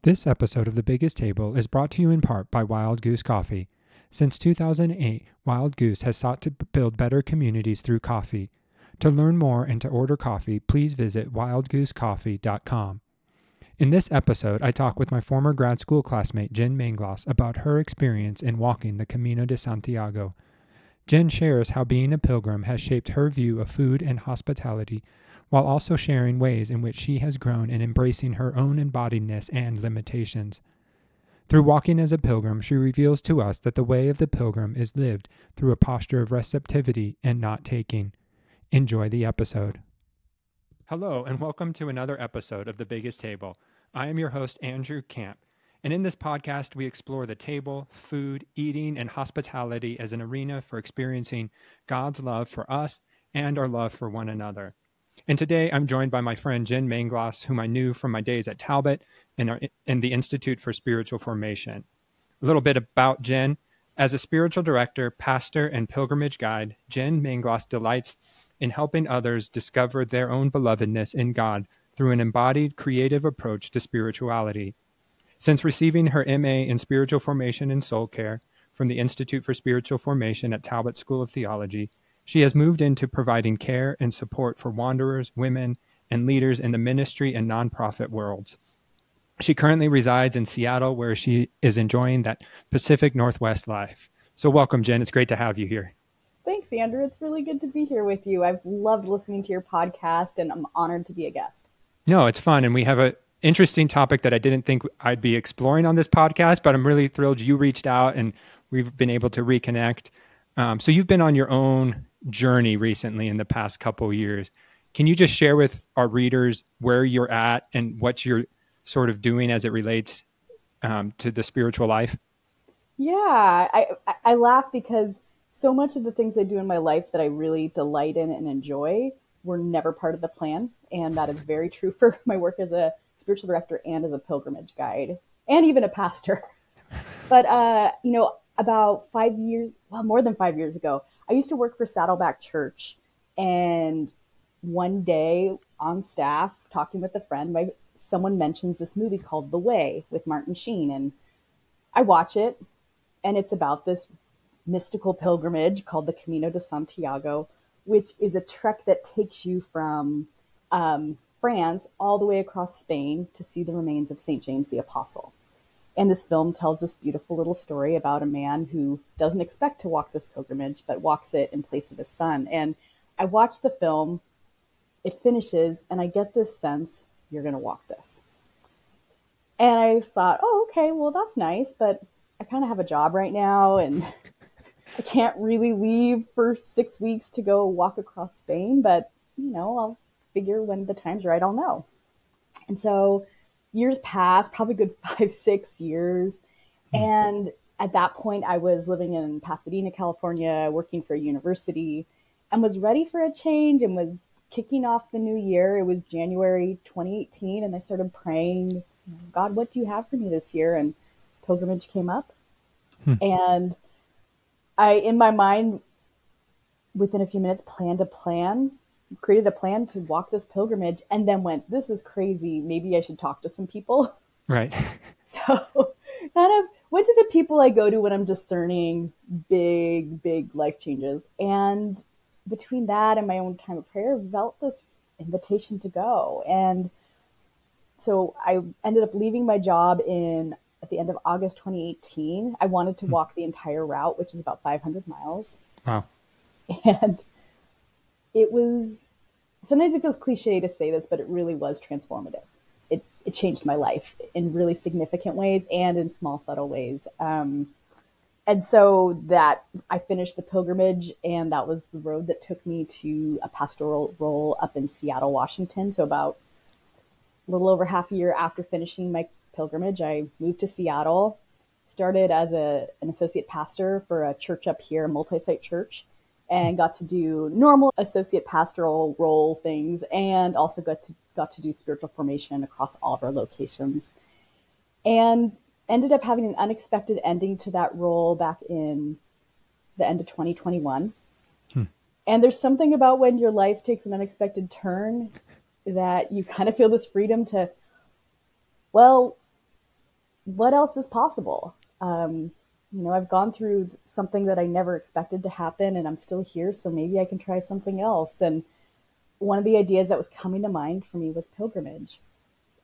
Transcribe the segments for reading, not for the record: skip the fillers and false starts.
This episode of The Biggest Table is brought to you in part by Wild Goose Coffee. Since 2008, Wild Goose has sought to build better communities through coffee. To learn more and to order coffee, please visit wildgoosecoffee.com. In this episode, I talk with my former grad school classmate Jen Manglos about her experience in walking the Camino de Santiago. Jen shares how being a pilgrim has shaped her view of food and hospitality, while also sharing ways in which she has grown in embracing her own embodiedness and limitations. Through walking as a pilgrim, she reveals to us that the way of the pilgrim is lived through a posture of receptivity and not taking. Enjoy the episode. Hello, and welcome to another episode of The Biggest Table. I am your host, Andrew Camp, and in this podcast, we explore the table, food, eating, and hospitality as an arena for experiencing God's love for us and our love for one another. And today I'm joined by my friend Jen Manglos, whom I knew from my days at Talbot and the Institute for Spiritual Formation. A little bit about Jen. As a spiritual director, pastor, and pilgrimage guide, Jen Manglos delights in helping others discover their own belovedness in God through an embodied, creative approach to spirituality. Since receiving her MA in Spiritual Formation and Soul Care from the Institute for Spiritual Formation at Talbot School of Theology, she has moved into providing care and support for wanderers, women, and leaders in the ministry and nonprofit worlds. She currently resides in Seattle, where she is enjoying that Pacific Northwest life. So welcome, Jen. It's great to have you here. Thanks, Andrew. It's really good to be here with you. I've loved listening to your podcast, and I'm honored to be a guest. No, it's fun. And we have an interesting topic that I didn't think I'd be exploring on this podcast, but I'm really thrilled you reached out and we've been able to reconnect. So you've been on your own journey recently in the past couple of years. Can you just share with our readers where you're at and what you're sort of doing as it relates to the spiritual life? Yeah, I laugh because so much of the things I do in my life that I really delight in and enjoy were never part of the plan. And that is very true for my work as a spiritual director and as a pilgrimage guide and even a pastor. But, about 5 years, well, more than 5 years ago, I used to work for Saddleback Church. And one day on staff, talking with a friend, someone mentions this movie called The Way with Martin Sheen. And I watch it, and it's about this mystical pilgrimage called the Camino de Santiago, which is a trek that takes you from France all the way across Spain to see the remains of St. James the Apostle. And this film tells this beautiful little story about a man who doesn't expect to walk this pilgrimage, but walks it in place of his son. And I watch the film, it finishes, and I get this sense, you're going to walk this. And I thought, oh, okay, well, that's nice, but I kind of have a job right now, and I can't really leave for 6 weeks to go walk across Spain, but, I'll figure when the time's right, I'll know. And so years passed, probably good 5-6 years. And at that point, I was living in Pasadena, California, working for a university, and was ready for a change and was kicking off the new year. It was January 2018, and I started praying, God, what do you have for me this year? And pilgrimage came up. And I, in my mind, within a few minutes, created a plan to walk this pilgrimage, and then went, this is crazy. Maybe I should talk to some people. Right. So kind of went to the people I go to when I'm discerning big life changes. And between that and my own time of prayer, felt this invitation to go. And so I ended up leaving my job at the end of August 2018. I wanted to walk the entire route, which is about 500 miles. Wow. And it was, sometimes it feels cliche to say this, but it really was transformative. It changed my life in really significant ways and in small, subtle ways. And so that I finished the pilgrimage, and that was the road that took me to a pastoral role up in Seattle, Washington. So about a little over half a year after finishing my pilgrimage, I moved to Seattle, started as an associate pastor for a church up here, a multi-site church, and got to do normal associate pastoral role things, and also got to do spiritual formation across all of our locations. And ended up having an unexpected ending to that role back in the end of 2021. And there's something about when your life takes an unexpected turn that you kind of feel this freedom to, well, what else is possible? I've gone through something that I never expected to happen and I'm still here, so maybe I can try something else. And one of the ideas that was coming to mind for me was pilgrimage.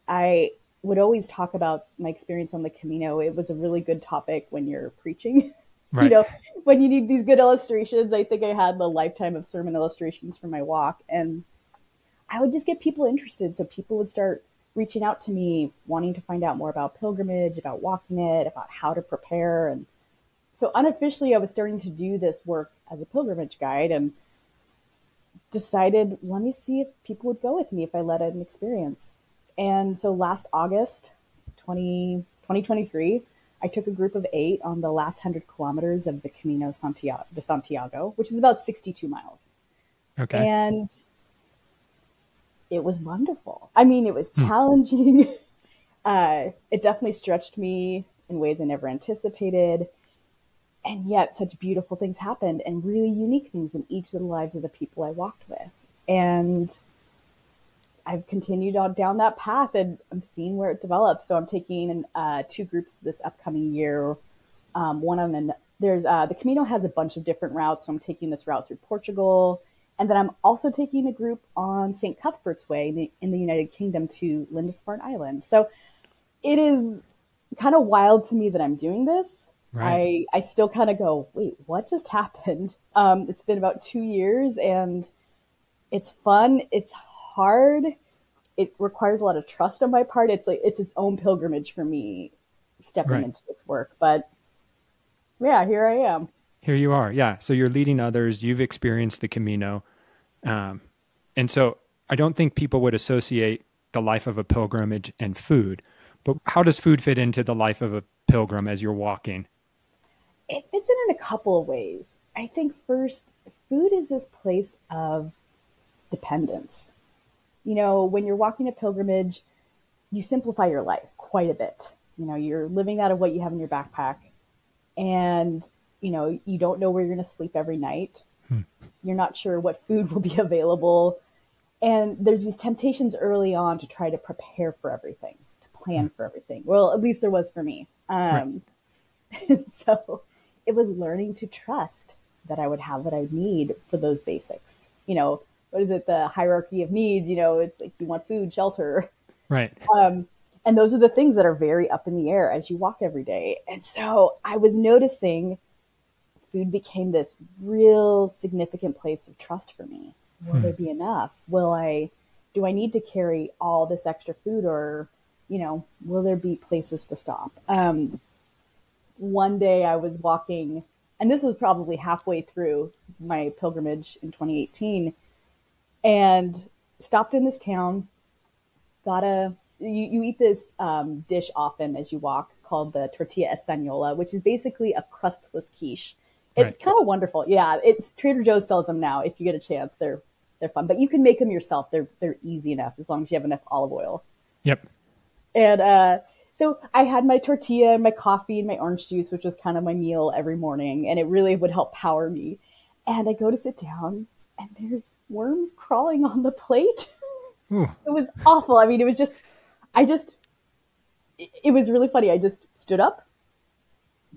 I would always talk about my experience on the Camino. It was a really good topic when you're preaching. you Right. know, when you need these good illustrations. I think I had the lifetime of sermon illustrations for my walk, and I would just get people interested. So people would start reaching out to me, wanting to find out more about pilgrimage, about walking it, about how to prepare. And so unofficially, I was starting to do this work as a pilgrimage guide and decided, let me see if people would go with me if I led an experience. And so last August, 2023, I took a group of 8 on the last 100 kilometers of the Camino de Santiago, which is about 62 miles. Okay. And it was wonderful. I mean, it was challenging. It definitely stretched me in ways I never anticipated. And yet such beautiful things happened and really unique things in each of the lives of the people I walked with. And I've continued on down that path and I'm seeing where it develops. So I'm taking 2 groups this upcoming year. The Camino has a bunch of different routes. So I'm taking this route through Portugal. And then I'm also taking a group on St. Cuthbert's Way in the United Kingdom to Lindisfarne Island. So it is kind of wild to me that I'm doing this. Right. I still kind of go, wait, what just happened? It's been about 2 years and it's fun. It's hard. It requires a lot of trust on my part. It's its own pilgrimage for me stepping into this work. But yeah, here I am. Here you are. Yeah. So you're leading others. You've experienced the Camino. And so I don't think people would associate the life of a pilgrimage and food. But how does food fit into the life of a pilgrim as you're walking? It fits in a couple of ways. I think first, food is this place of dependence. When you're walking a pilgrimage, you simplify your life quite a bit. You're living out of what you have in your backpack and, you don't know where you're going to sleep every night. You're not sure what food will be available. And there's these temptations early on to try to prepare for everything, to plan for everything. Well, at least there was for me. Right. So it was learning to trust that I would have what I need for those basics. What is it? The hierarchy of needs, it's like you want food, shelter. Right. And those are the things that are very up in the air as you walk every day. And so I was noticing food became this real significant place of trust for me. Will there be enough? Do I need to carry all this extra food or, will there be places to stop? One day I was walking, and this was probably halfway through my pilgrimage in 2018, and stopped in this town, you eat this dish often as you walk called the tortilla española, which is basically a crustless quiche. It's kind of wonderful. Yeah, Trader Joe's sells them now. If you get a chance, they're fun, but you can make them yourself. They're easy enough as long as you have enough olive oil. Yep. And so I had my tortilla and my coffee and my orange juice, which was kind of my meal every morning, and it really would help power me. And I go to sit down, and there's worms crawling on the plate. Ooh. It was awful. I mean, it was it was really funny. I just stood up,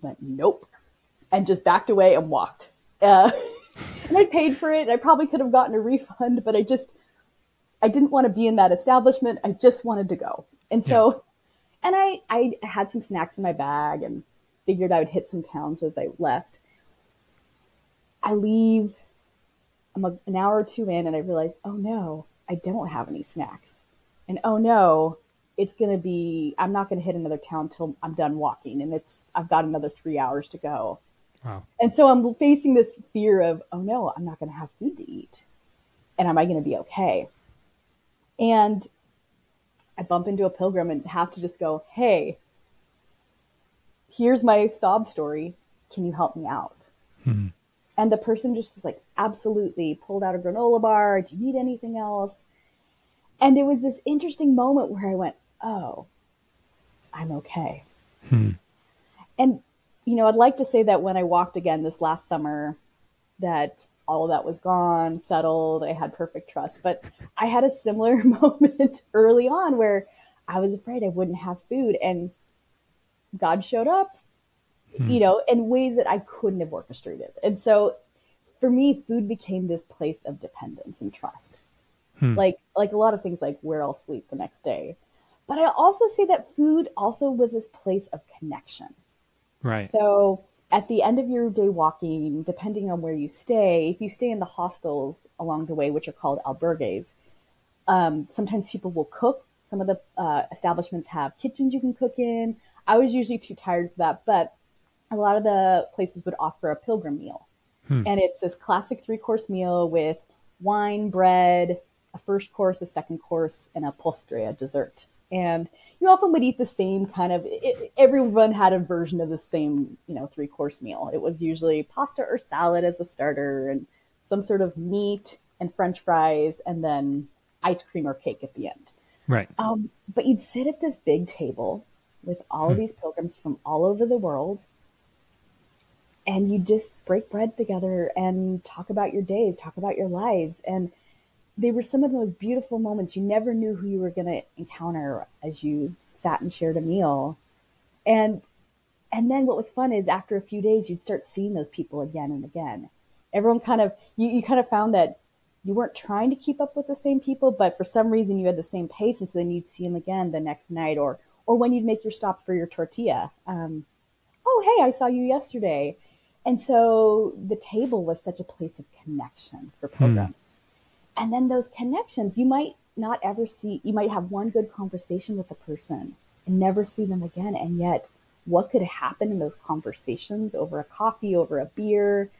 went, nope, and just backed away and walked. And I paid for it. And I probably could have gotten a refund, but I didn't want to be in that establishment. I just wanted to go. And so, and I had some snacks in my bag and figured I would hit some towns as I left. I leave, I'm an hour or 2 in, and I realize, oh no, I don't have any snacks. And oh no, I'm not going to hit another town till I'm done walking. And I've got another 3 hours to go. Wow. And so I'm facing this fear of, oh no, I'm not going to have food to eat. And am I going to be okay? And I bump into a pilgrim and have to just go, hey, here's my sob story. Can you help me out? And the person just was like, absolutely, pulled out a granola bar. Do you need anything else? And it was this interesting moment where I went, oh, I'm okay. And, I'd like to say that when I walked again this last summer, that all of that was gone, settled, I had perfect trust. But I had a similar moment early on where I was afraid I wouldn't have food. And God showed up, in ways that I couldn't have orchestrated. And so for me, food became this place of dependence and trust. Like a lot of things, like where I'll sleep the next day. But I also say that food also was this place of connection. Right. So at the end of your day walking, depending on where you stay, if you stay in the hostels along the way, which are called albergues, sometimes people will cook. Some of the establishments have kitchens you can cook in. I was usually too tired for that, but a lot of the places would offer a pilgrim meal. And it's this classic 3-course meal with wine, bread, a first course, a second course, and a postre, a dessert. And you often would eat the same kind of, everyone had a version of the same, 3-course meal. It was usually pasta or salad as a starter and some sort of meat and French fries and then ice cream or cake at the end. Right. But you'd sit at this big table with all of these pilgrims from all over the world, and you just break bread together and talk about your days, talk about your lives. And they were some of the most beautiful moments. You never knew who you were going to encounter as you sat and shared a meal. And then what was fun is after a few days, you'd start seeing those people again and again. Everyone kind of, you kind of found that you weren't trying to keep up with the same people, but for some reason you had the same pace. And so then you'd see them again the next night, or when you'd make your stop for your tortilla. Oh, hey, I saw you yesterday. And so the table was such a place of connection for pilgrims. And then those connections, you might not ever see, you might have one good conversation with a person and never see them again. And yet what could happen in those conversations over a coffee, over a beer,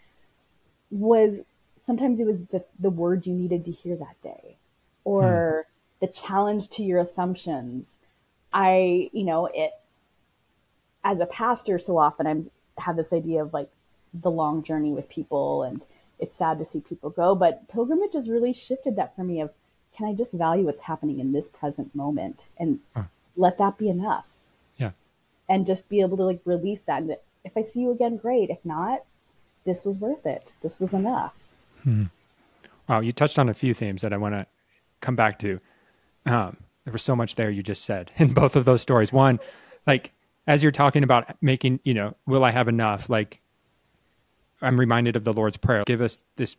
was sometimes it was the word you needed to hear that day, or the challenge to your assumptions. As a pastor, so often I have this idea of like the long journey with people, and it's sad to see people go, but pilgrimage has really shifted that for me of, can I just value what's happening in this present moment and let that be enough? Yeah. And just be able to like release that. And if I see you again, great. If not, this was worth it. This was enough. Wow. You touched on a few themes that I want to come back to. There was so much there you just said in both of those stories. One, like, as you're talking about making, will I have enough? Like, I'm reminded of the Lord's Prayer. Give us this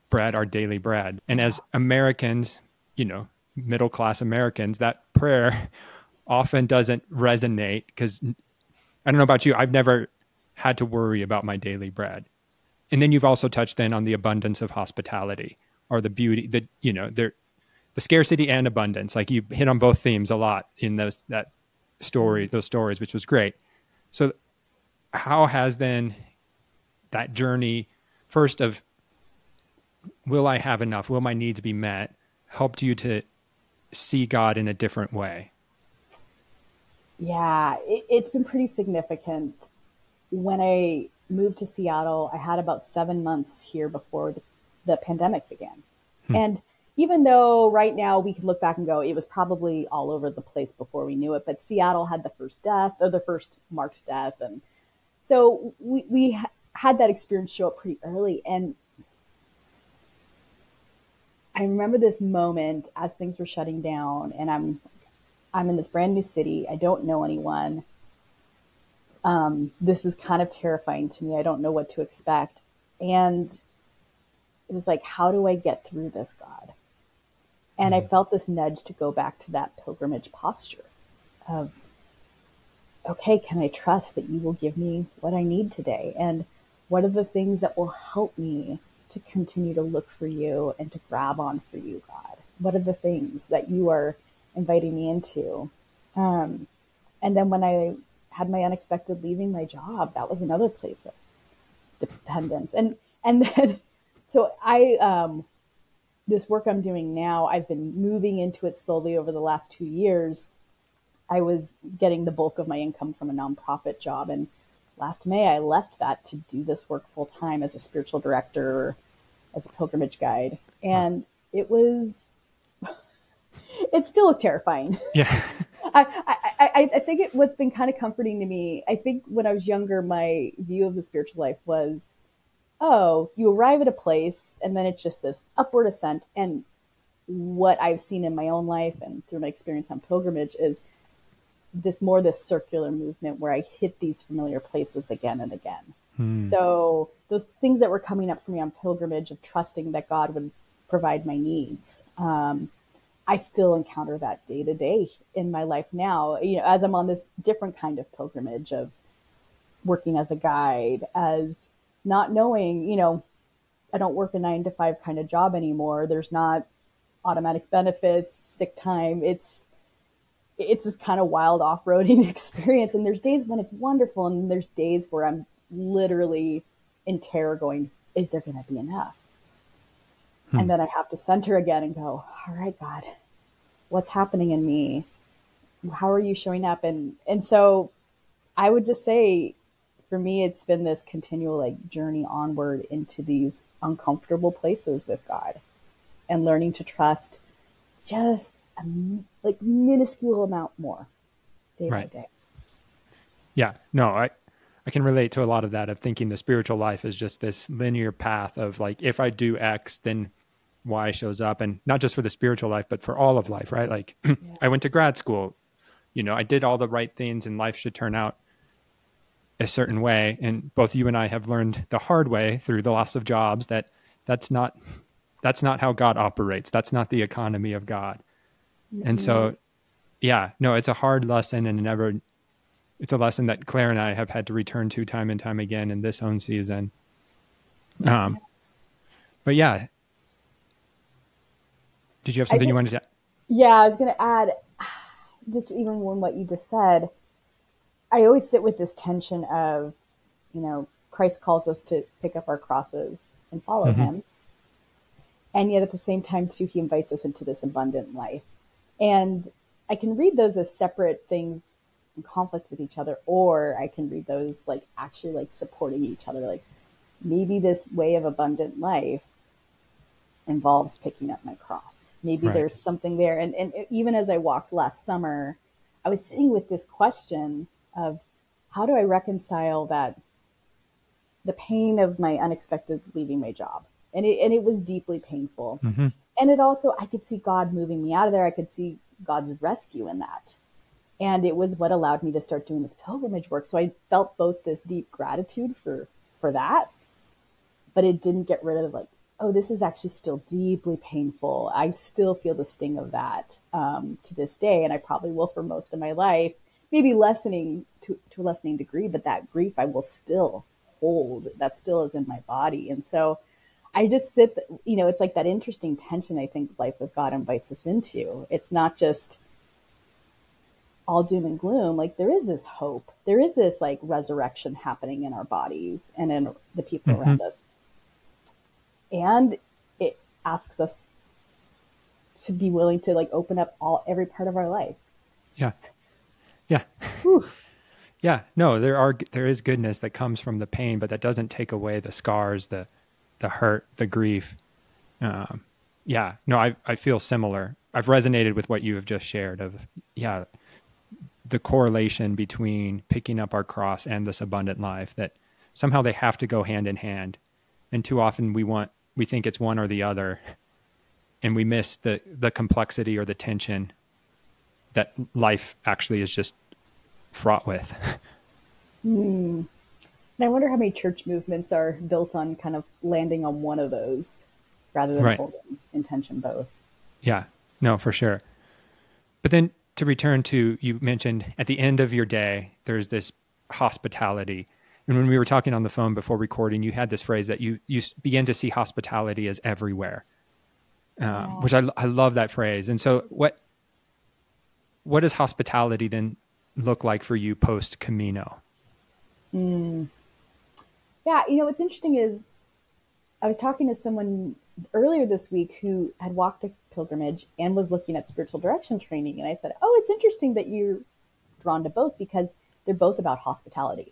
bread, our daily bread. And as Americans, middle-class Americans, that prayer often doesn't resonate, because I don't know about you, I've never had to worry about my daily bread. And then you've also touched then on the abundance of hospitality, or the beauty, the scarcity and abundance. Like, you hit on both themes a lot in those stories, which was great. So how has then that journey, first of, will I have enough? Will my needs be met? Helped you to see God in a different way? Yeah, it's been pretty significant. When I moved to Seattle, I had about 7 months here before the pandemic began. And even though right now we can look back and go, it was probably all over the place before we knew it, but Seattle had the first marked death. And so we had that experience show up pretty early. And I remember this moment as things were shutting down, and I'm in this brand new city. I don't know anyone. This is kind of terrifying to me. I don't know what to expect. And it was like, how do I get through this, God? And I felt this nudge to go back to that pilgrimage posture of, okay, can I trust that you will give me what I need today? And what are the things that will help me to continue to look for you and to grab on for you, God? What are the things that you are inviting me into? And then when I had my unexpected leaving my job, that was another place of dependence. And then, so this work I'm doing now, I've been moving into it slowly over the last 2 years. I was getting the bulk of my income from a nonprofit job. And last May, I left that to do this work full time as a spiritual director, as a pilgrimage guide. And it still is terrifying. Yeah. I think what's been kind of comforting to me, I think when I was younger, my view of the spiritual life was, oh, you arrive at a place and then it's just this upward ascent. And what I've seen in my own life and through my experience on pilgrimage is this circular movement where I hit these familiar places again and again. So those things that were coming up for me on pilgrimage of trusting that God would provide my needs, I still encounter that day to day in my life now, as I'm on this different kind of pilgrimage of working as a guide, as not knowing, I don't work a 9-to-5 kind of job anymore. There's not automatic benefits, sick time. It's this kind of wild off-roading experience. And there's days when it's wonderful. And there's days where I'm literally in terror going, is there going to be enough? And then I have to center again and go, all right, God, what's happening in me? How are you showing up? And so I would just say, for me, it's been this continual journey onward into these uncomfortable places with God and learning to trust just a minuscule amount more day by day. Yeah, no, I can relate to a lot of that, of thinking the spiritual life is just this linear path of if I do X, then Y shows up. And not just for the spiritual life, but for all of life, right? I went to grad school, I did all the right things and life should turn out a certain way. And both you and I have learned the hard way through the loss of jobs that that's not how God operates. That's not the economy of God. And so, it's a hard lesson, and it's a lesson that Claire and I have had to return to time and time again in this own season. But yeah, did you have something you wanted to add? Yeah, I was going to add, just even when what you just said, I always sit with this tension of, Christ calls us to pick up our crosses and follow him. And yet at the same time, too, he invites us into this abundant life. And I can read those as separate things in conflict with each other, or I can read those actually supporting each other. Maybe this way of abundant life involves picking up my cross. Maybe there's something there. And even as I walked last summer, I was sitting with this question of how do I reconcile the pain of my unexpected leaving my job? And it was deeply painful. And it also, I could see God moving me out of there. I could see God's rescue in that. And it was what allowed me to start doing this pilgrimage work. So I felt both this deep gratitude for that, but it didn't get rid of this is actually still deeply painful. I still feel the sting of that to this day. And I probably will for most of my life, maybe lessening to a lessening degree, but that grief I will still hold. That still is in my body. And so I just sit, it's that interesting tension I think life with God invites us into. It's not just all doom and gloom. There is this hope. There is this resurrection happening in our bodies and in the people around us. And it asks us to be willing to open up every part of our life. Yeah. Yeah. Yeah. No, there is goodness that comes from the pain, but that doesn't take away the scars, the hurt, the grief. I feel similar. I've resonated with what you have just shared of, the correlation between picking up our cross and this abundant life, that somehow they have to go hand in hand. And too often we think it's one or the other, and we miss the complexity or the tension that life actually is just fraught with. And I wonder how many church movements are built on kind of landing on one of those rather than holding in tension both. Yeah, no, for sure. But then to return to, you mentioned at the end of your day, there's this hospitality. And when we were talking on the phone before recording, you had this phrase that you begin to see hospitality as everywhere, which I love that phrase. And so what does hospitality then look like for you post Camino? Yeah, what's interesting is I was talking to someone earlier this week who had walked a pilgrimage and was looking at spiritual direction training. And I said, it's interesting that you're drawn to both because they're both about hospitality.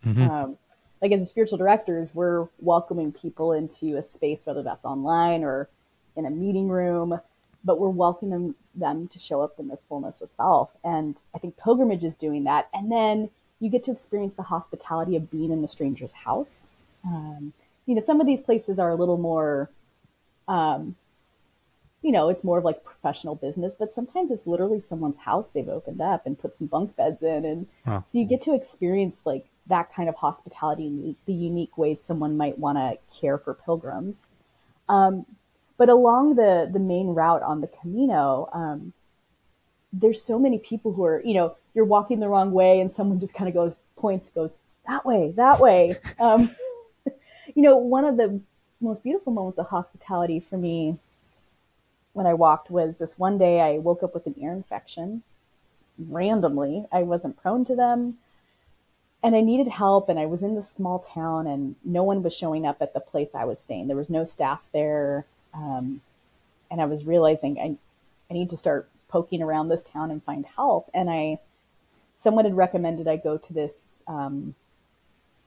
As a spiritual directors, we're welcoming people into a space, whether that's online or in a meeting room, but we're welcoming them to show up in the fullness of self. And I think pilgrimage is doing that. And then you get to experience the hospitality of being in the stranger's house. Some of these places are a little more it's more of like professional business, but sometimes it's literally someone's house they've opened up and put some bunk beds in. And Wow. so you get to experience like that kind of hospitality and the unique ways someone might want to care for pilgrims. But along the main route on the Camino, there's so many people who are, you're walking the wrong way and someone just kind of goes that way, that way. One of the most beautiful moments of hospitality for me when I walked was this one day I woke up with an ear infection randomly. I wasn't prone to them and I needed help, and I was in this small town and no one was showing up at the place I was staying. There was no staff there. And I was realizing I need to start poking around this town and find help. And someone had recommended I go to this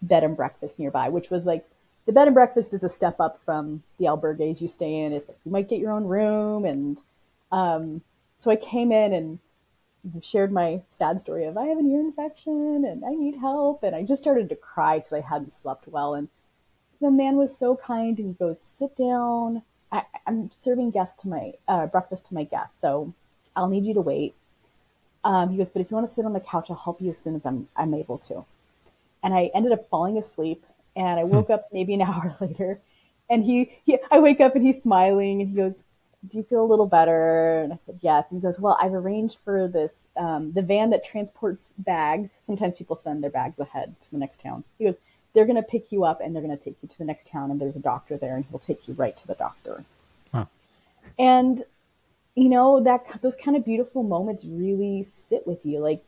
bed and breakfast nearby, which was like, the bed and breakfast is a step up from the albergues you stay in. It's like, you might get your own room. And so I came in and shared my sad story of I have an ear infection and I need help. And I just started to cry because I hadn't slept well. And the man was so kind and he goes, sit down. I'm serving breakfast to my guests, so I'll need you to wait. He goes, but if you want to sit on the couch, I'll help you as soon as I'm able to. And I ended up falling asleep, and I woke up maybe an hour later, and I wake up and he's smiling, and he goes, do you feel a little better? And I said, yes. And he goes, well, I've arranged for this, the van that transports bags. Sometimes people send their bags ahead to the next town. He goes, they're going to pick you up and they're going to take you to the next town, and there's a doctor there and he'll take you right to the doctor. Wow. And, those kind of beautiful moments really sit with you. Like,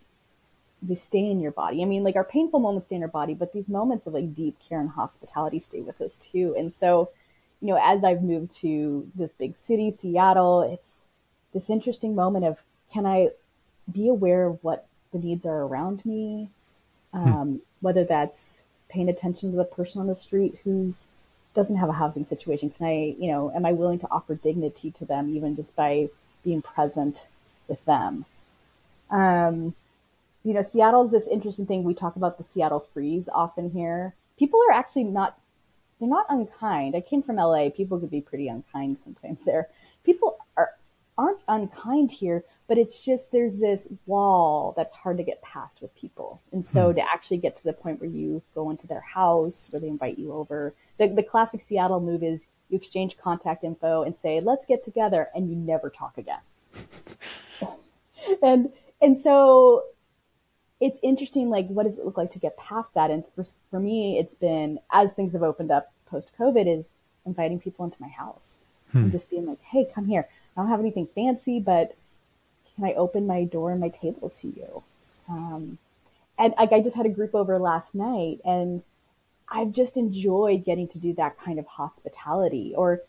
they stay in your body. I mean, like, our painful moments stay in our body, but these moments of like deep care and hospitality stay with us too. And so, as I've moved to this big city, Seattle, it's this interesting moment of, can I be aware of what the needs are around me? Whether that's paying attention to the person on the street who's doesn't have a housing situation. Can I, am I willing to offer dignity to them even just by being present with them? Seattle's this interesting thing. We talk about the Seattle freeze often here. People are actually they're not unkind. I came from LA. People could be pretty unkind sometimes there. People aren't unkind here, but it's just there's this wall that's hard to get past with people. And so to actually get to the point where you go into their house, where they invite you over, the classic Seattle move is you exchange contact info and say, let's get together, and you never talk again. and so it's interesting, like, what does it look like to get past that? And for me, it's been, as things have opened up post-COVID, is inviting people into my house and just being like, hey, come here. I don't have anything fancy, but can I open my door and my table to you? And I just had a group over last night, and I've just enjoyed getting to do that kind of hospitality. Or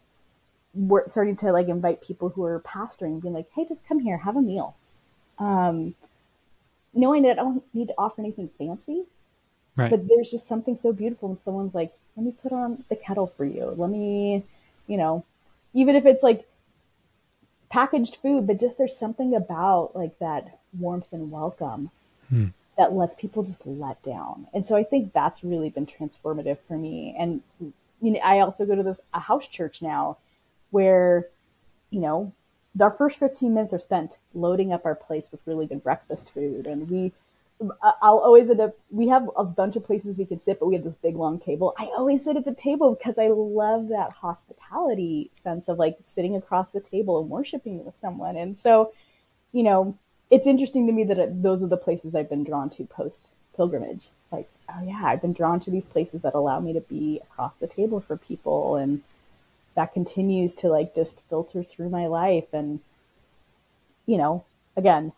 we're starting to like invite people who are pastoring, being like, hey, just come here, have a meal. Knowing that I don't need to offer anything fancy, right, but there's just something so beautiful when someone's like, let me put on the kettle for you. Let me, even if it's like packaged food, but just there's something about like that warmth and welcome that lets people just let down. And so I think that's really been transformative for me. And, I also go to a house church now where, our first 15 minutes are spent loading up our plates with really good breakfast food. And I'll always we have a bunch of places we could sit, but we have this big long table. I always sit at the table because I love that hospitality sense of like sitting across the table and worshiping with someone. And so, it's interesting to me that those are the places I've been drawn to post pilgrimage. Like, oh yeah, I've been drawn to these places that allow me to be across the table for people. And that continues to like just filter through my life. And, again,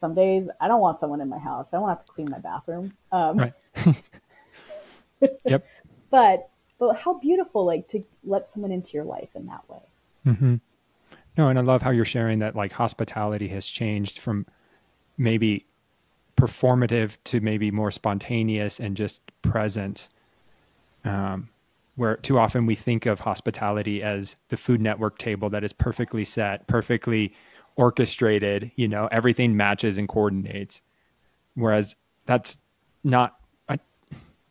some days I don't want someone in my house. I don't have to clean my bathroom. Right. Yep. But how beautiful, like, to let someone into your life in that way. Mm-hmm. No, and I love how you're sharing that like hospitality has changed from maybe performative to maybe more spontaneous and just present. Where too often we think of hospitality as the Food Network table that is perfectly set, perfectly orchestrated, everything matches and coordinates. Whereas that's not,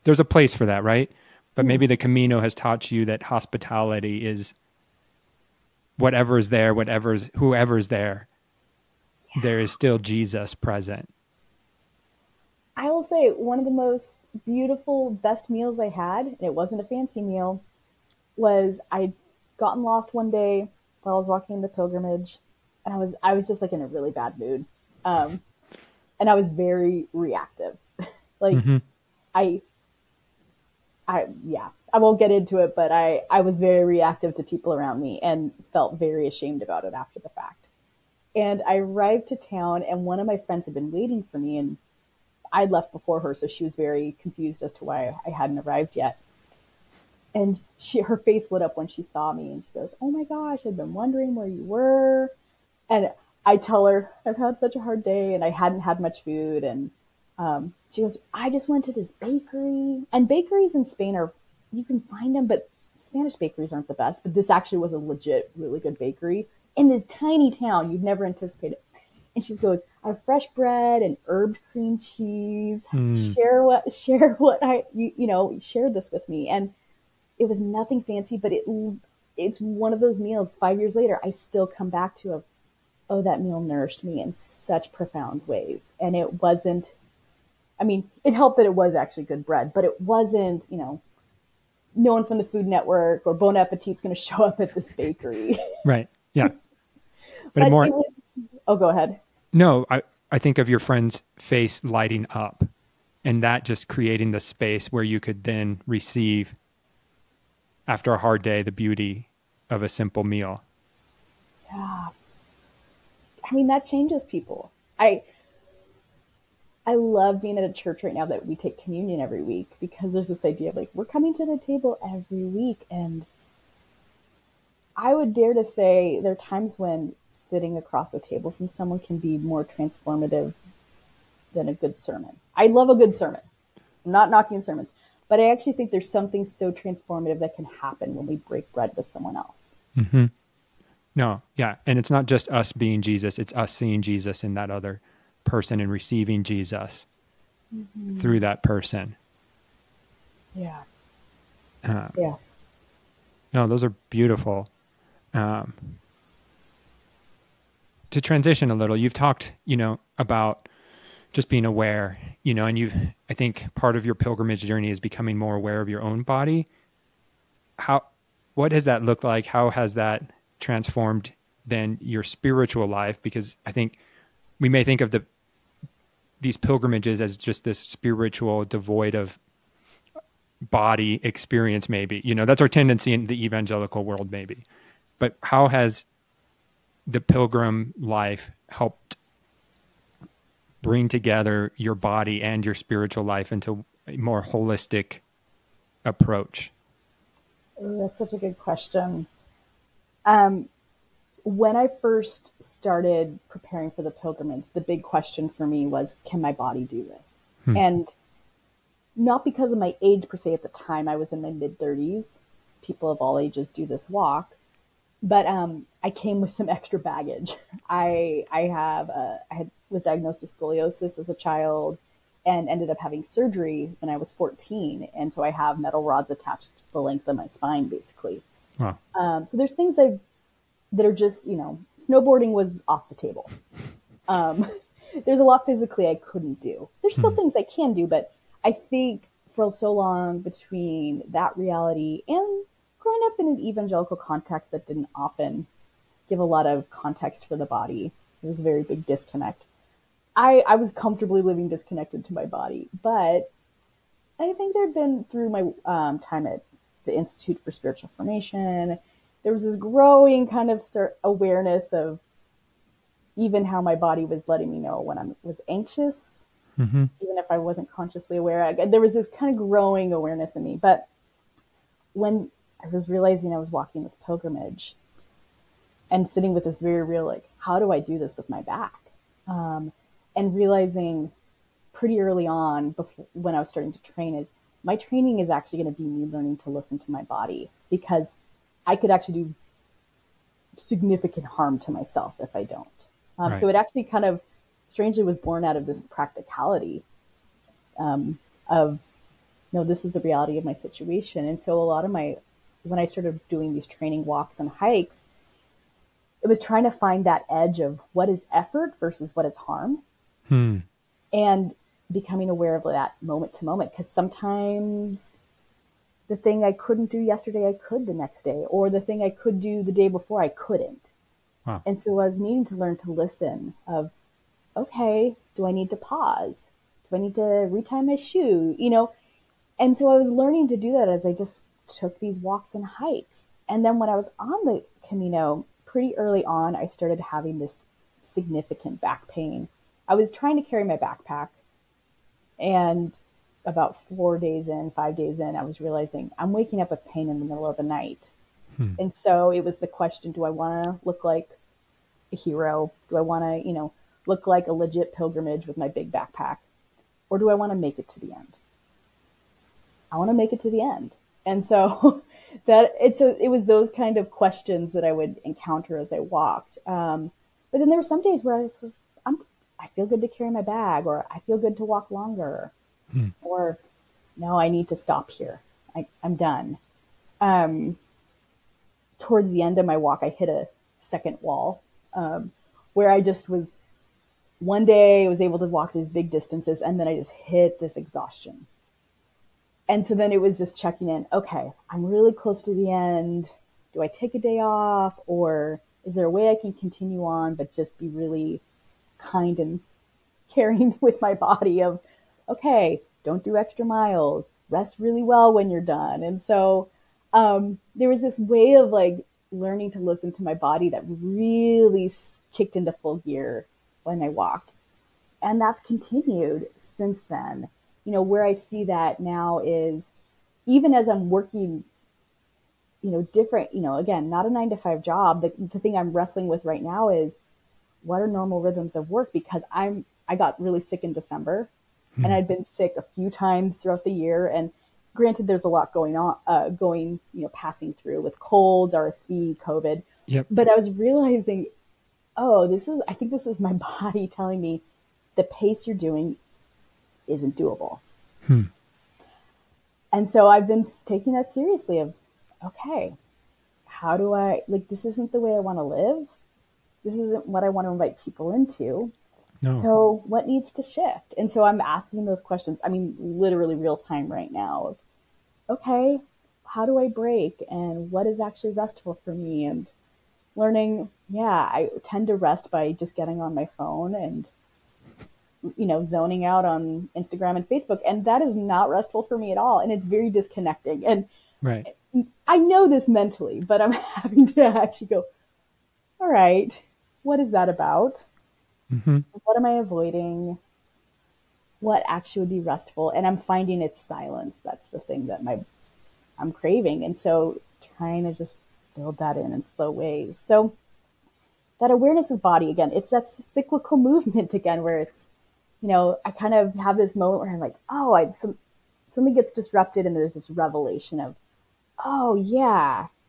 there's a place for that, right? But maybe the Camino has taught you that hospitality is whatever's there, whoever's there, there is still Jesus present. I will say one of the most beautiful, best meals I had, and it wasn't a fancy meal, was I'd gotten lost one day while I was walking the pilgrimage, and I was just like in a really bad mood. And I was very reactive. Like Mm-hmm. I won't get into it, but I was very reactive to people around me and felt very ashamed about it after the fact. And I arrived to town, and one of my friends had been waiting for me, and I'd left before her, so she was very confused as to why I hadn't arrived yet. And her face lit up when she saw me, and she goes, "Oh my gosh, I've been wondering where you were." And I tell her I've had such a hard day, and I hadn't had much food. And she goes, "I just went to this bakery." And bakeries in Spain you can find them, but Spanish bakeries aren't the best. But this actually was a legit, really good bakery in this tiny town. You'd never anticipate it. And she goes, "I have fresh bread and herbed cream cheese. Share this with me." And it was nothing fancy, but it's one of those meals 5 years later, I still come back to oh, that meal nourished me in such profound ways. And it wasn't, I mean, it helped that it was actually good bread, but it wasn't, no one from the Food Network or Bon Appetit's going to show up at this bakery. Right. Yeah. But oh, go ahead. No, I think of your friend's face lighting up, and that just creating the space where you could then receive, after a hard day, the beauty of a simple meal. Yeah. I mean, that changes people. I love being at a church right now that we take communion every week, because there's this idea of like, we're coming to the table every week. And I would dare to say there are times when sitting across the table from someone can be more transformative than a good sermon. I love a good sermon. I'm not knocking sermons, but I actually think there's something so transformative that can happen when we break bread with someone else. Mm-hmm. No, yeah. And it's not just us being Jesus, it's us seeing Jesus in that other person and receiving Jesus through that person. Yeah. Yeah. No, those are beautiful. To transition a little, you've talked, about just being aware, and I think part of your pilgrimage journey is becoming more aware of your own body. What has that looked like? How has that transformed then your spiritual life? Because I think we may think of these pilgrimages as just this spiritual, devoid of body experience, maybe. That's our tendency in the evangelical world, maybe. But how has the pilgrim life helped bring together your body and your spiritual life into a more holistic approach? Ooh, that's such a good question. When I first started preparing for the pilgrimage, the big question for me was, can my body do this? And not because of my age per se at the time, I was in my mid-30s. People of all ages do this walk. But I came with some extra baggage. I was diagnosed with scoliosis as a child and ended up having surgery when I was 14. And so I have metal rods attached to the length of my spine, basically. Wow. So there's things that are just, snowboarding was off the table. There's a lot physically I couldn't do. There's still things I can do, but I think for so long between that reality and growing up in an evangelical context that didn't often give a lot of context for the body, it was a very big disconnect. I was comfortably living disconnected to my body, but I think there had been, through my time at the Institute for Spiritual Formation, there was this growing kind of awareness of even how my body was letting me know when I was anxious, even if I wasn't consciously aware. There was this kind of growing awareness in me. But when I was realizing I was walking this pilgrimage and sitting with this very real, like, how do I do this with my back? And realizing pretty early on, when I was starting to train, is my training is actually going to be me learning to listen to my body, because I could actually do significant harm to myself if I don't. Right. So it actually kind of strangely was born out of this practicality of, this is the reality of my situation. And so a lot of when I started doing these training walks and hikes, it was trying to find that edge of what is effort versus what is harm. And becoming aware of that moment to moment, because sometimes the thing I couldn't do yesterday, I could the next day, or the thing I could do the day before, I couldn't. Wow. And so I was needing to learn to listen of, okay, do I need to pause? Do I need to retie my shoe? And so I was learning to do that as I just took these walks and hikes. And then when I was on the Camino, pretty early on, I started having this significant back pain. I was trying to carry my backpack, and about 5 days in, I was realizing I'm waking up with pain in the middle of the night. And so it was the question, do I want to look like a hero? Do I want to, look like a legit pilgrimage with my big backpack? Or do I want to make it to the end? I want to make it to the end. And so it was those kind of questions that I would encounter as I walked. But then there were some days where I feel good to carry my bag, or I feel good to walk longer, or no, I need to stop here. I'm done. Towards the end of my walk, I hit a second wall, where I just was, one day I was able to walk these big distances, and then I just hit this exhaustion. And so then it was just checking in. Okay, I'm really close to the end. Do I take a day off, or is there a way I can continue on, but just be really kind and caring with my body of, okay, don't do extra miles, rest really well when you're done. And so there was this way of learning to listen to my body that really kicked into full gear when I walked. And that's continued since then. Where I see that now is, even as I'm working, different, again, not a 9-to-5 job. The thing I'm wrestling with right now is, what are normal rhythms of work? Because I got really sick in December, and I'd been sick a few times throughout the year. And granted, there's a lot going on, passing through with colds, RSV, COVID. Yep. But I was realizing, I think this is my body telling me the pace you're doing isn't doable. And so I've been taking that seriously of, okay, how do I, this isn't the way I want to live. This isn't what I want to invite people into. No. So what needs to shift? And so I'm asking those questions. I mean, literally real time right now. Okay, how do I break? And what is actually restful for me? And learning, I tend to rest by just getting on my phone and, zoning out on Instagram and Facebook. And that is not restful for me at all. And it's very disconnecting. And right. I know this mentally, but I'm having to actually go, all right, what is that about? What am I avoiding? What actually would be restful? And I'm finding it's silence. That's the thing that I'm craving. And so trying to just build that in slow ways. So that awareness of body, again, it's that cyclical movement again, where it's, I kind of have this moment where I'm like, something gets disrupted, and there's this revelation of,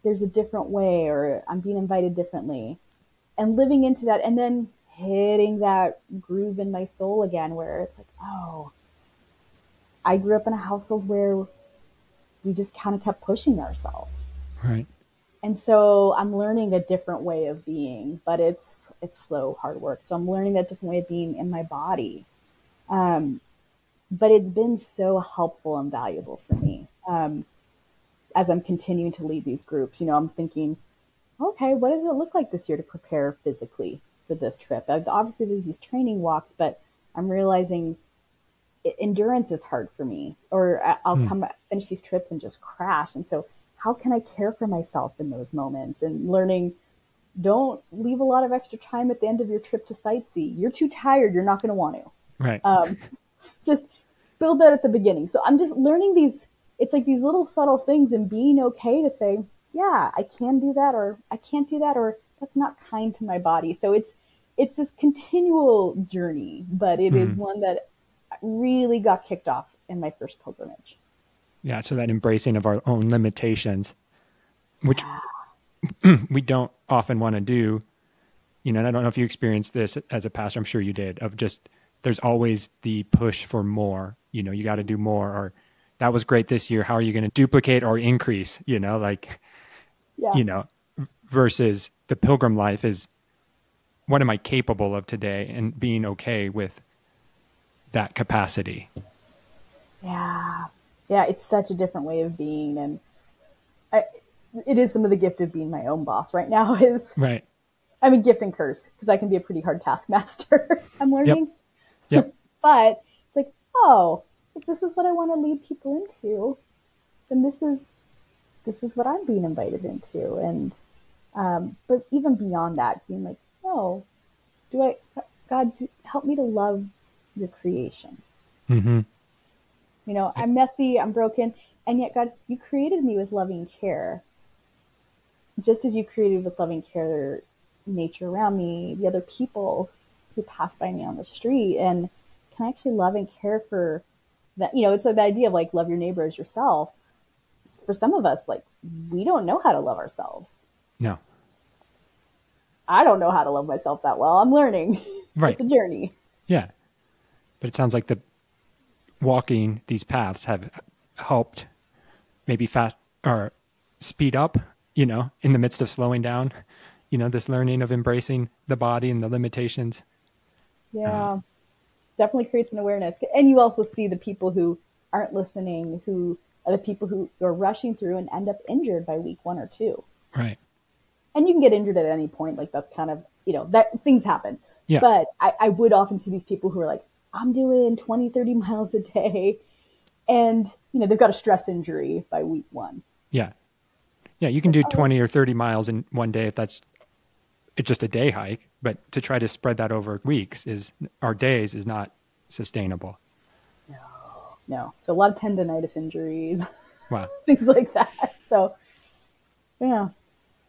there's a different way, or I'm being invited differently, and living into that, and then hitting that groove in my soul again, where it's like, I grew up in a household where we just kind of kept pushing ourselves. Right. And so I'm learning a different way of being, but it's slow, hard work. So I'm learning that different way of being in my body. But it's been so helpful and valuable for me. As I'm continuing to lead these groups, I'm thinking, okay, what does it look like this year to prepare physically for this trip? Obviously there's these training walks, but I'm realizing endurance is hard for me, or I'll finish these trips and just crash. And so how can I care for myself in those moments? And learning, don't leave a lot of extra time at the end of your trip to sightsee. You're too tired. You're not going to want to. Right. Just build that at the beginning. So I'm just learning it's like these little subtle things, and being okay to say, I can do that, or I can't do that, or that's not kind to my body. So it's this continual journey, but it is one that really got kicked off in my first pilgrimage. Yeah. So that embracing of our own limitations, which we don't often want to do, and I don't know if you experienced this as a pastor, I'm sure you did, of just, there's always the push for more, you got to do more, or that was great this year. How are you going to duplicate or increase, versus the pilgrim life is, what am I capable of today, and being okay with that capacity. Yeah. Yeah. It's such a different way of being. And it is some of the gift of being my own boss right now is, Right. I mean, gift and curse, because I can be a pretty hard taskmaster. I'm learning. Yep. But it's like, oh, if this is what I want to lead people into, then this is what I'm being invited into. And but even beyond that, being like, oh, God, help me to love your creation. Mm-hmm. You know, I'm messy, I'm broken, and yet God, you created me with loving care. Just as you created with loving care nature around me, the other people who pass by me on the street, and can I actually love and care for that? You know, it's the idea of like love your neighbor as yourself. For some of us, like, we don't know how to love ourselves. No. I don't know how to love myself that well. I'm learning. Right. It's a journey. Yeah. But it sounds like the walking these paths have helped maybe fast or speed up, in the midst of slowing down, this learning of embracing the body and the limitations. Yeah. Definitely creates an awareness. And you also see the people who aren't listening, who are the people who are rushing through and end up injured by week 1 or 2. Right. And you can get injured at any point. Like, that's kind of, that things happen. Yeah. But I would often see these people who are like, I'm doing 20, 30 miles a day. And, they've got a stress injury by week 1. Yeah. Yeah. You can do 20 or 30 miles in one day if that's just a day hike. But to try to spread that over weeks or days is not sustainable. No. So a lot of tendonitis injuries. Wow. Things like that. So, yeah.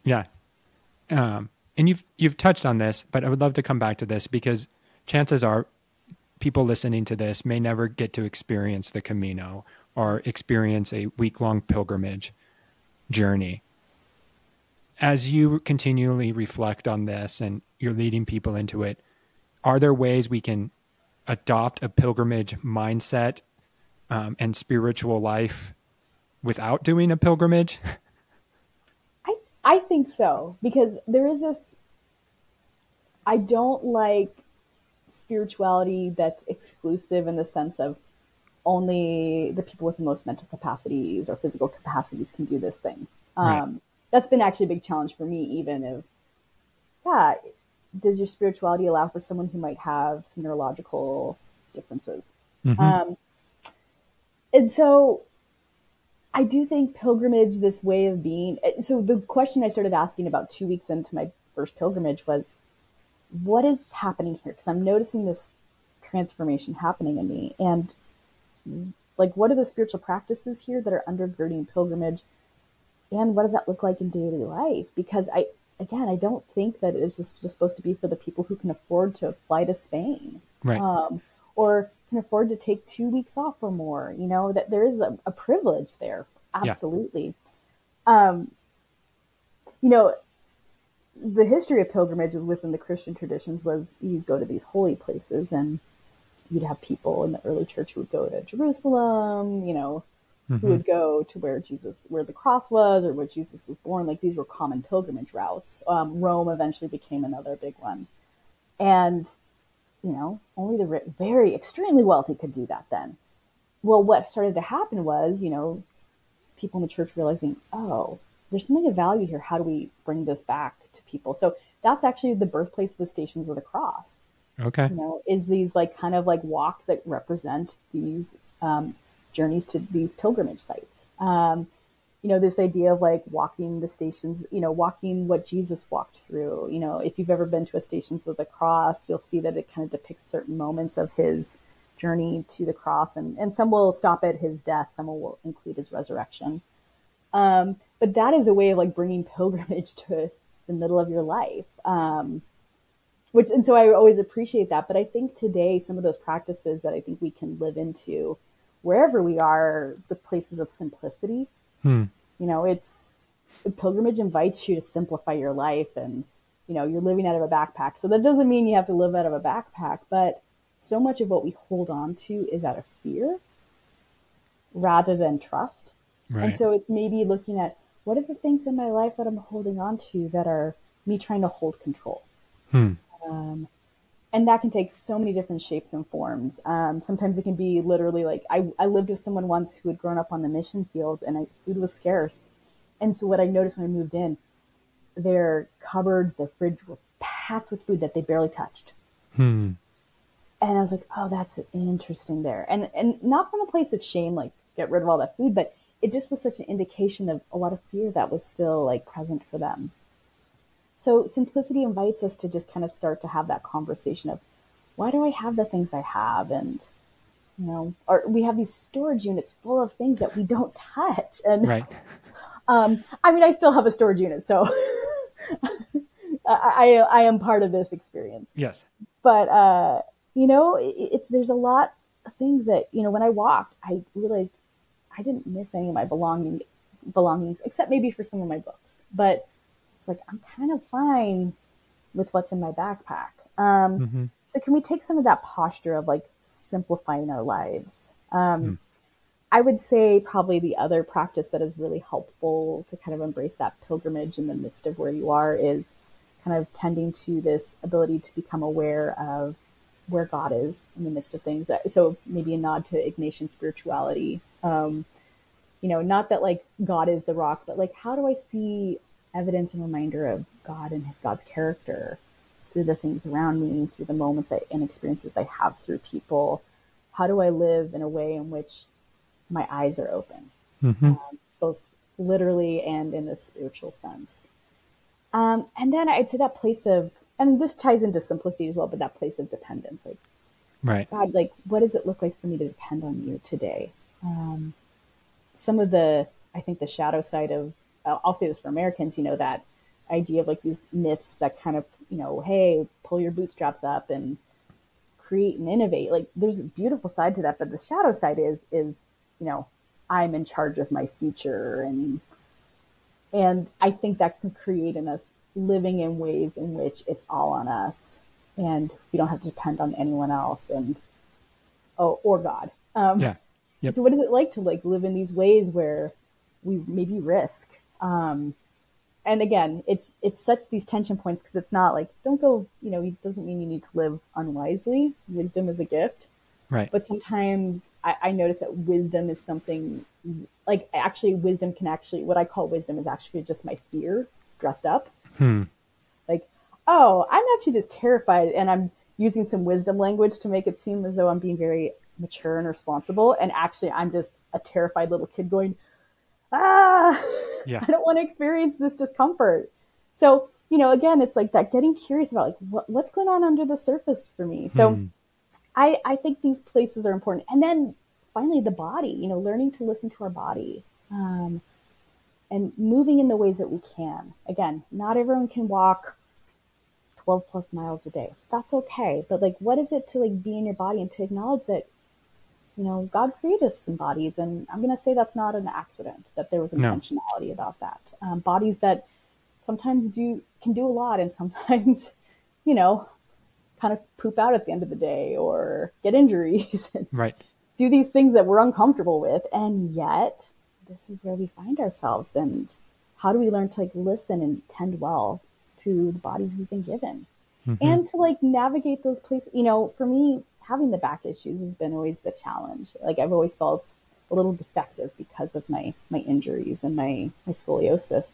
Yeah. And you've touched on this, but I would love to come back to this because chances are people listening to this may never get to experience the Camino or experience a week-long pilgrimage journey. As you continually reflect on this and you're leading people into it, are there ways we can adopt a pilgrimage mindset and spiritual life without doing a pilgrimage? I think so, because there is this, I don't like spirituality that's exclusive in the sense of only the people with the most mental capacities or physical capacities can do this thing. Right. That's been actually a big challenge for me, even if, yeah, does your spirituality allow for someone who might have some neurological differences? Mm-hmm. And so I do think pilgrimage, this way of being, so the question I started asking about 2 weeks into my first pilgrimage was, what is happening here? Because I'm noticing this transformation happening in me. And like, what are the spiritual practices here that are undergirding pilgrimage? And what does that look like in daily life? Because I don't think that it's just supposed to be for the people who can afford to fly to Spain. Right. Or can afford to take 2 weeks off or more, that there is a privilege there. Absolutely. Yeah. The history of pilgrimages within the Christian traditions was you'd go to these holy places and you'd have people in the early church who would go to Jerusalem, Mm-hmm. who would go to where the cross was or where Jesus was born. Like, these were common pilgrimage routes. Rome eventually became another big one. And, only the very extremely wealthy could do that then. Well, what started to happen was, people in the church realizing, oh, there's something of value here. How do we bring this back to people? So that's actually the birthplace of the Stations of the Cross. Okay. Is these kind of walks that represent these journeys to these pilgrimage sites. This idea of walking the stations, walking what Jesus walked through. If you've ever been to a Stations of the Cross, you'll see that it kind of depicts certain moments of his journey to the cross, and some will stop at his death, some will include his resurrection. But that is a way of bringing pilgrimage to the middle of your life. And so I always appreciate that. But I think today, some of those practices that I think we can live into wherever we are, the places of simplicity. It's the pilgrimage invites you to simplify your life, and, you're living out of a backpack. So that doesn't mean you have to live out of a backpack, but so much of what we hold on to is out of fear rather than trust. Right. And so it's maybe looking at, what are the things in my life that I'm holding on to that are me trying to hold control. Hmm. And that can take so many different shapes and forms. Sometimes it can be literally like, I lived with someone once who had grown up on the mission field, and food was scarce. And so what I noticed when I moved in, their cupboards, their fridge were packed with food that they barely touched. Hmm. And I was like, oh, that's interesting there. And not from a place of shame, like get rid of all that food, but it just was such an indication of a lot of fear that was still like present for them. So simplicity invites us to just kind of start to have that conversation of, why do I have the things I have? And, or we have these storage units full of things that we don't touch. And Right. I still have a storage unit, so I am part of this experience. Yes. But, there's a lot of things that, when I walked, I realized I didn't miss any of my belongings, except maybe for some of my books. But like, I'm kind of fine with what's in my backpack. So can we take some of that posture of like simplifying our lives? I would say probably the other practice that is really helpful to kind of embrace that pilgrimage in the midst of where you are is kind of tending to this ability to become aware of where God is in the midst of things. So maybe a nod to Ignatian spirituality. Not that like God is the rock, but like, how do I see evidence and reminder of God and God's character through the things around me, through the moments and experiences I have through people? How do I live in a way in which my eyes are open, both literally and in the spiritual sense? And then I'd say that place of, and this ties into simplicity as well, but that place of dependence, like, right. God, like, what does it look like for me to depend on you today? Some of I think the shadow side of, I'll say this for Americans, that idea of like these myths that kind of, hey, pull your bootstraps up and create and innovate. Like, there's a beautiful side to that, but the shadow side is, I'm in charge of my future. And I think that can create in us living in ways in which it's all on us and we don't have to depend on anyone else or God. Yeah. Yep. So what is it like to like live in these ways where we maybe risk? And again, it's such these tension points, because it's not like, don't go, it doesn't mean you need to live unwisely. Wisdom is a gift. Right. But sometimes I notice that wisdom is something like, actually wisdom can actually, what I call wisdom is actually just my fear dressed up. Like, oh, I'm actually just terrified, and I'm using some wisdom language to make it seem as though I'm being very mature and responsible. And actually I'm just a terrified little kid going, yeah. I don't want to experience this discomfort. So, again, it's like that getting curious about like what's going on under the surface for me. So I think these places are important. And then finally the body, learning to listen to our body, and moving in the ways that we can. Again, not everyone can walk 12 plus miles a day. That's okay. But like, what is it to like be in your body and to acknowledge that, God created us in bodies, and I'm going to say that's not an accident, that there was intentionality about that. Bodies that sometimes can do a lot, and sometimes, kind of poop out at the end of the day or get injuries and right. do these things that we're uncomfortable with. And yet this is where we find ourselves. And how do we learn to like listen and tend well to the bodies we've been given, and to like navigate those places? For me, having the back issues has been always the challenge. Like, I've always felt a little defective because of my injuries and my scoliosis.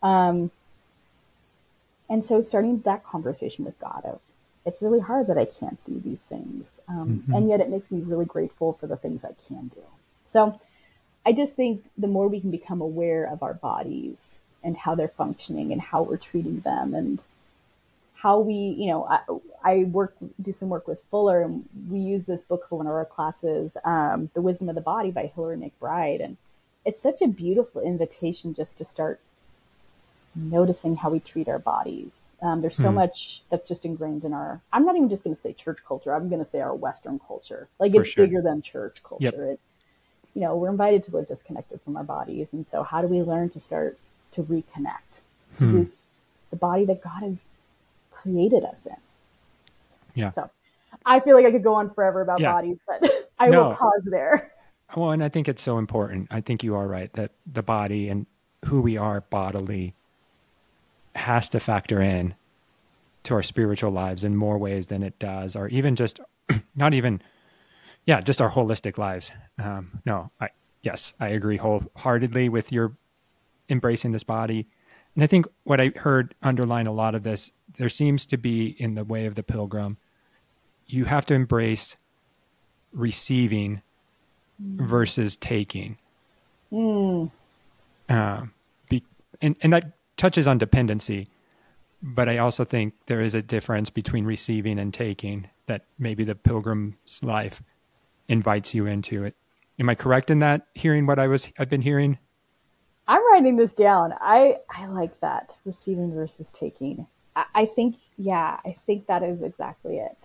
And so starting that conversation with God of, it's really hard that I can't do these things. And yet it makes me really grateful for the things I can do. So I just think the more we can become aware of our bodies and how they're functioning and how we're treating them, and how we, I do some work with Fuller, and we use this book for one of our classes, The Wisdom of the Body by Hillary McBride. And it's such a beautiful invitation just to start noticing how we treat our bodies. There's so much that's just ingrained in I'm not even just going to say church culture. I'm going to say our Western culture. Like, it's bigger than church culture. Yep. It's, we're invited to live disconnected from our bodies. And so how do we learn to start to reconnect to the body that God has created us in? Yeah. So I feel like I could go on forever about bodies, but I will pause there. Well, and I think it's so important. I think you are right that the body and who we are bodily has to factor in to our spiritual lives in more ways than it does, or even just not even, just our holistic lives. Yes, I agree wholeheartedly with your embracing this body. And I think what I heard underline a lot of this, there seems to be in the way of the pilgrim, you have to embrace receiving versus taking. And that touches on dependency, but I also think there is a difference between receiving and taking that maybe the pilgrim's life invites you into it. Am I correct in that, hearing what I've been hearing? I'm writing this down. I like that, receiving versus taking. I think that is exactly it.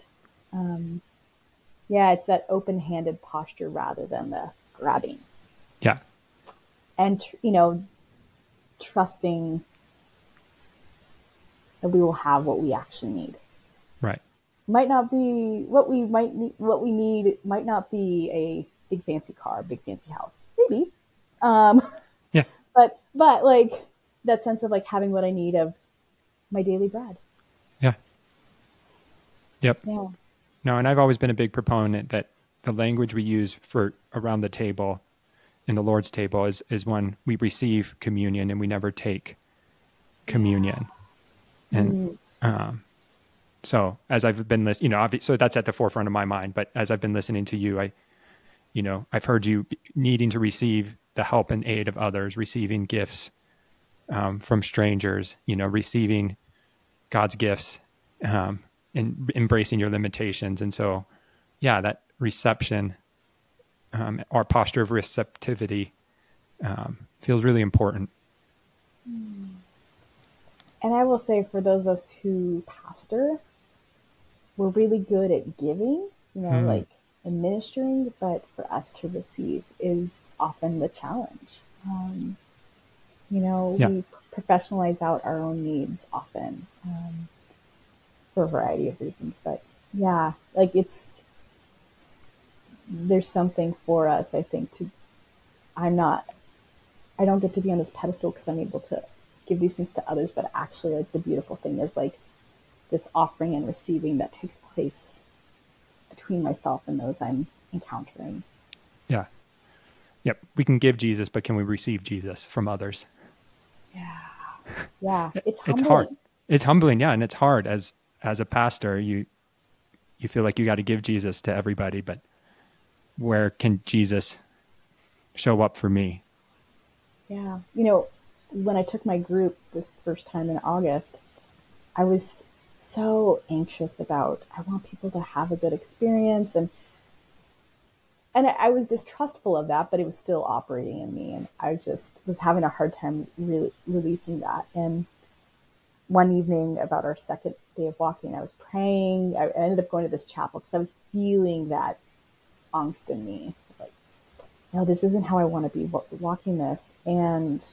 It's that open-handed posture rather than the grabbing. Yeah. And, trusting that we will have what we actually need. Right. Might not be what we need might not be a big fancy car, big fancy house. Maybe. Yeah. But like that sense of like having what I need of my daily bread. Yeah. Yep. Yeah. No, and I've always been a big proponent that the language we use for around the table in the Lord's table is when we receive communion and we never take communion. And so as I've been listening, so that's at the forefront of my mind. But as I've been listening to you, I've heard you needing to receive the help and aid of others, receiving gifts from strangers, receiving God's gifts and embracing your limitations. And so, that reception, our posture of receptivity feels really important. And I will say, for those of us who pastor, we're really good at giving, like administering, but for us to receive is often the challenge. We professionalize out our own needs often for a variety of reasons. But there's something for us, I think, I don't get to be on this pedestal because I'm able to give these things to others, but actually, like, the beautiful thing is like this offering and receiving that takes place between myself and those I'm encountering. Yeah. Yep. We can give Jesus, but can we receive Jesus from others? Yeah. Yeah. It's humbling. It's hard. It's humbling. Yeah. And it's hard as a pastor, you feel like you got to give Jesus to everybody, but where can Jesus show up for me? Yeah. When I took my group this first time in August, I was so anxious about, I want people to have a good experience. And I was distrustful of that, but it was still operating in me. And I was having a hard time really releasing that. And one evening, about our second day of walking, I was praying. I ended up going to this chapel because I was feeling that angst in me. Like, no, this isn't how I want to be walking this. And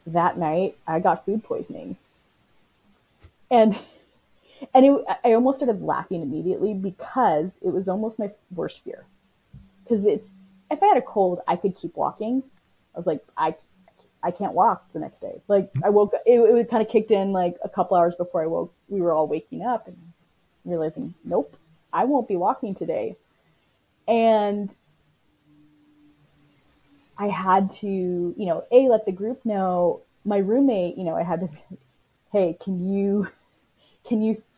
that night, I got food poisoning. And I almost started laughing immediately because it was almost my worst fear. Because if I had a cold, I could keep walking. I was like, I can't walk the next day. Like, I woke up, it kind of kicked in like a couple hours before I woke. We were all waking up and realizing, nope, I won't be walking today. And I had to, let the group know. My roommate, I had to, hey, can you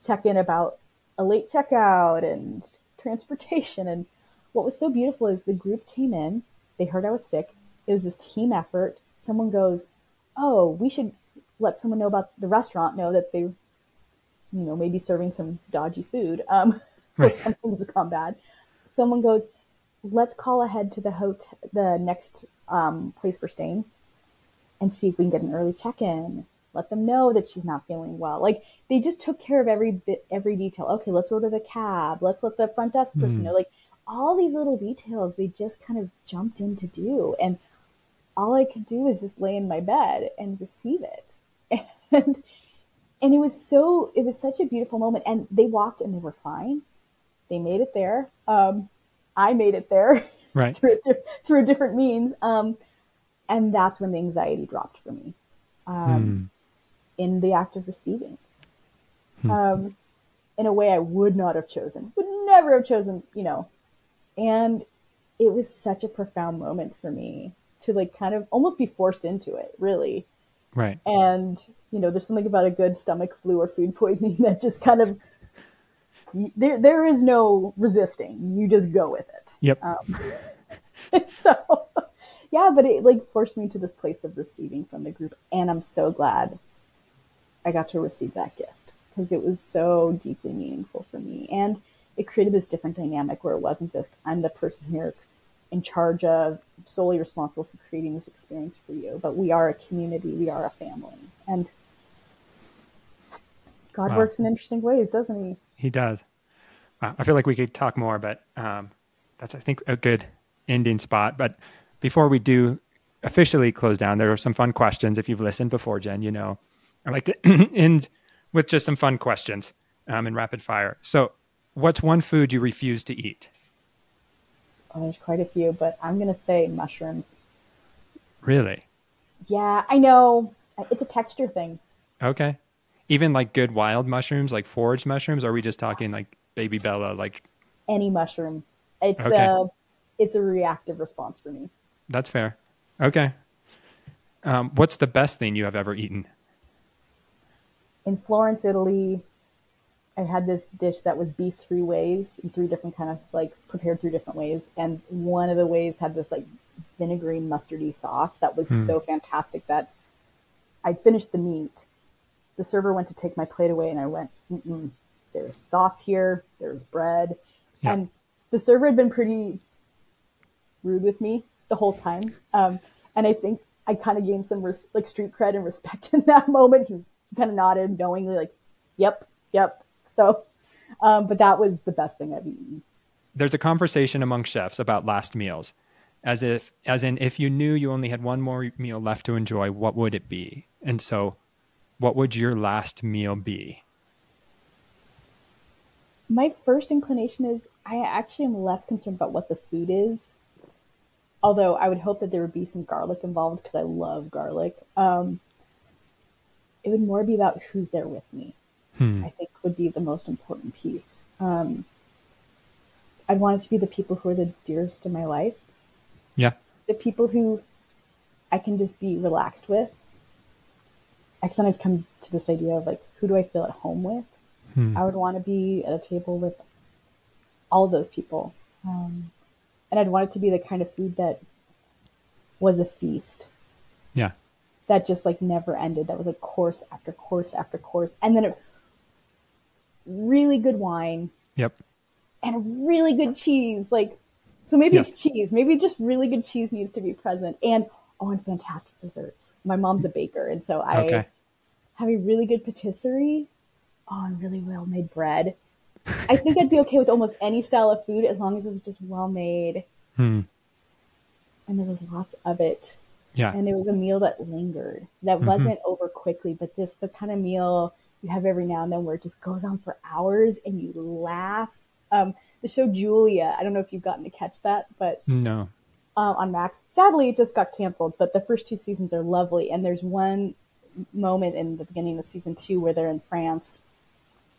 check in about a late checkout and transportation? And what was so beautiful is the group came in, they heard I was sick. It was this team effort. Someone goes, oh, we should let someone know about the restaurant, know that they, maybe serving some dodgy food, or something has gone bad. Someone goes, let's call ahead to the next place we're staying and see if we can get an early check-in. Let them know that she's not feeling well. Like, they just took care of every detail. Okay, let's order the cab. Let's let the front desk person know. Like, all these little details, they just kind of jumped in to do. And all I could do was just lay in my bed and receive it. And it was such a beautiful moment. And they walked and they were fine. They made it there. I made it there, right, through a different means. And that's when the anxiety dropped for me. in the act of receiving, Hmm. in a way I would not have chosen, would never have chosen, and it was such a profound moment for me to like kind of almost be forced into it, really. Right. And, there's something about a good stomach flu or food poisoning that just kind of, there is no resisting. You just go with it. Yep. So, yeah, but it like forced me to this place of receiving from the group. And I'm so glad I got to receive that gift because it was so deeply meaningful for me. And it created this different dynamic where it wasn't just, I'm the person here in charge of, solely responsible for creating this experience for you, but we are a community, we are a family. And God Wow. works in interesting ways, doesn't he? He does. Wow. I feel like we could talk more, but that's, I think, a good ending spot. But before we do officially close down, there are some fun questions. If you've listened before, Jen, I like to end with just some fun questions in rapid fire. So what's one food you refuse to eat? Oh, there's quite a few, but I'm going to say mushrooms. Really? Yeah, I know. It's a texture thing. Okay. Even like good wild mushrooms, like foraged mushrooms? Or are we just talking like baby Bella? Like, Any mushroom. It's okay, it's a reactive response for me. that's fair. Okay. What's the best thing you have ever eaten? In Florence, Italy, I had this dish that was beef three ways, in three different kind of like prepared three different ways. And one of the ways had this like vinegary mustardy sauce that was Hmm. so fantastic that I finished the meat. The server went to take my plate away and I went, mm-mm, there's sauce here, there's bread. Yeah. And the server had been pretty rude with me the whole time. And I think I kind of gained some like street cred and respect in that moment. He kind of nodded knowingly like, yep, yep. So, but that was the best thing I've eaten. There's a conversation among chefs about last meals, as in if you knew you only had one more meal left to enjoy, what would it be? And so, what would your last meal be? My first inclination is I actually am less concerned about what the food is. Although I would hope that there would be some garlic involved because I love garlic. It would more be about who's there with me. Hmm. I think would be the most important piece. I'd want it to be the people who are the dearest in my life, Yeah. the people who I can just be relaxed with. I sometimes come to this idea of like, who do I feel at home with? Hmm. I would want to be at a table with all those people. And I'd want it to be the kind of food that was a feast, Yeah. that just like never ended, that was like course after course after course. And then a really good wine Yep. and really good cheese. Like, so maybe Yes. it's cheese. Maybe just really good cheese needs to be present. And fantastic desserts. My mom's a baker, and so I Okay. have a really good patisserie. And really well made bread. I think I'd be okay with almost any style of food as long as it was just well made Hmm. and there was lots of it. Yeah. And it was a meal that lingered, that Hmm. wasn't over quickly, but this the kind of meal you have every now and then where it just goes on for hours and you laugh. The show Julia, I don't know if you've gotten to catch that, but No. on Max, sadly it just got canceled. But the first two seasons are lovely, and there's one moment in the beginning of season 2 where they're in France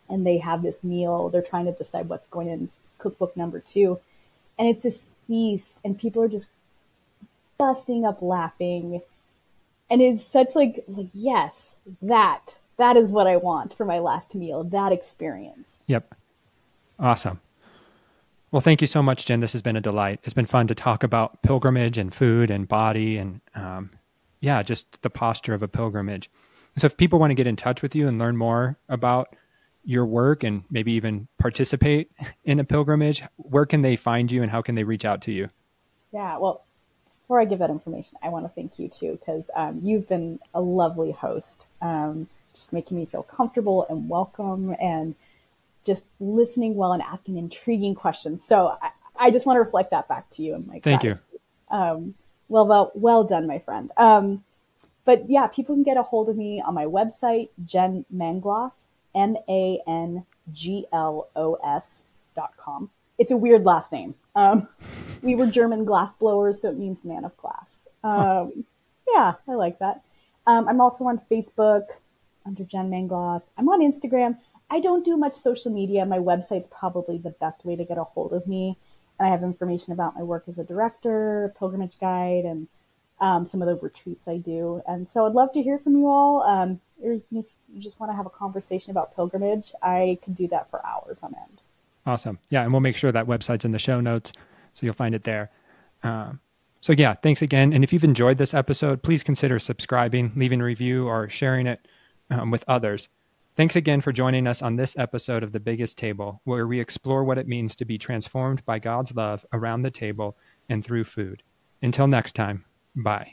and they have this meal. They're trying to decide what's going in cookbook number 2, and it's this feast, and people are just busting up laughing. And it's such like yes, that is what I want for my last meal, that experience. Yep. Awesome. Well, thank you so much, Jen. This has been a delight. It's been fun to talk about pilgrimage and food and body and, yeah, just the posture of a pilgrimage. So if people want to get in touch with you and learn more about your work and maybe even participate in a pilgrimage, where can they find you and how can they reach out to you? Yeah, well, before I give that information, I want to thank you too, because you've been a lovely host, just making me feel comfortable and welcome and just listening well and asking intriguing questions. So I just want to reflect that back to you and my Thank you. gratitude. Well done, my friend. But yeah, people can get a hold of me on my website, Jen Manglos, MANGLOS.com. It's a weird last name. We were German glass blowers, so it means man of glass. Yeah, I like that. I'm also on Facebook. under Jen Manglos. I'm on Instagram. I don't do much social media. My website's probably the best way to get a hold of me. And I have information about my work as a director, pilgrimage guide, and some of the retreats I do. And so I'd love to hear from you all. If you just want to have a conversation about pilgrimage, I could do that for hours on end. Awesome. Yeah, and we'll make sure that website's in the show notes, so you'll find it there. So yeah, thanks again. And if you've enjoyed this episode, please consider subscribing, leaving a review, or sharing it with others. Thanks again for joining us on this episode of The Biggest Table, where we explore what it means to be transformed by God's love around the table and through food. Until next time, bye.